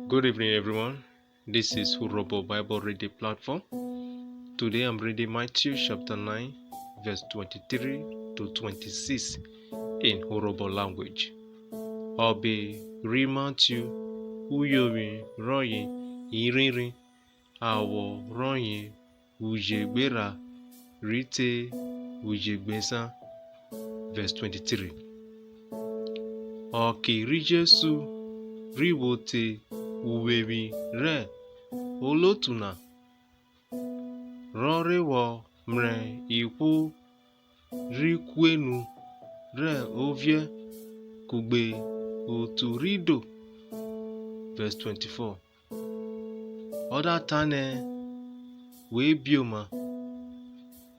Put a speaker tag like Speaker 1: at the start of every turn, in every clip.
Speaker 1: Good evening, everyone. This is Urhobo Bible Reading platform. Today I'm reading Matthew chapter 9, verse 23 to 26 in Urhobo language. Obi ri Matthew uyomi royin irinrin awo royin ujegbera rite ujegbesan. Verse 23. Ọ̀kìrí Jésù ríwote uwebi re olotuna rọrịwọ mre ikwu rikwenu re ovie kugbe otu rido. Verse 24. Ọdatane wee bioma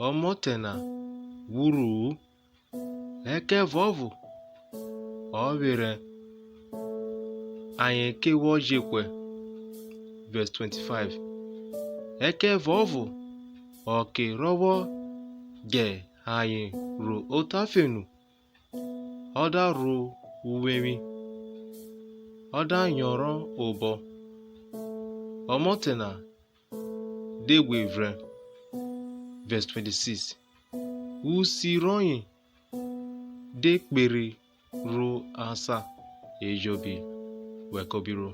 Speaker 1: ọmọtena wuru eke vovu ọbịre anyị kewo jekwe. Verse 25. Eke vovu ọkị rọwọ ge anyị ru otafenu ọda ru uwemi ọda nyọrọ ụbọ ọmọtena degwevre. Verse 26. Usi royin dekperi ru asa ejobi wekobiro.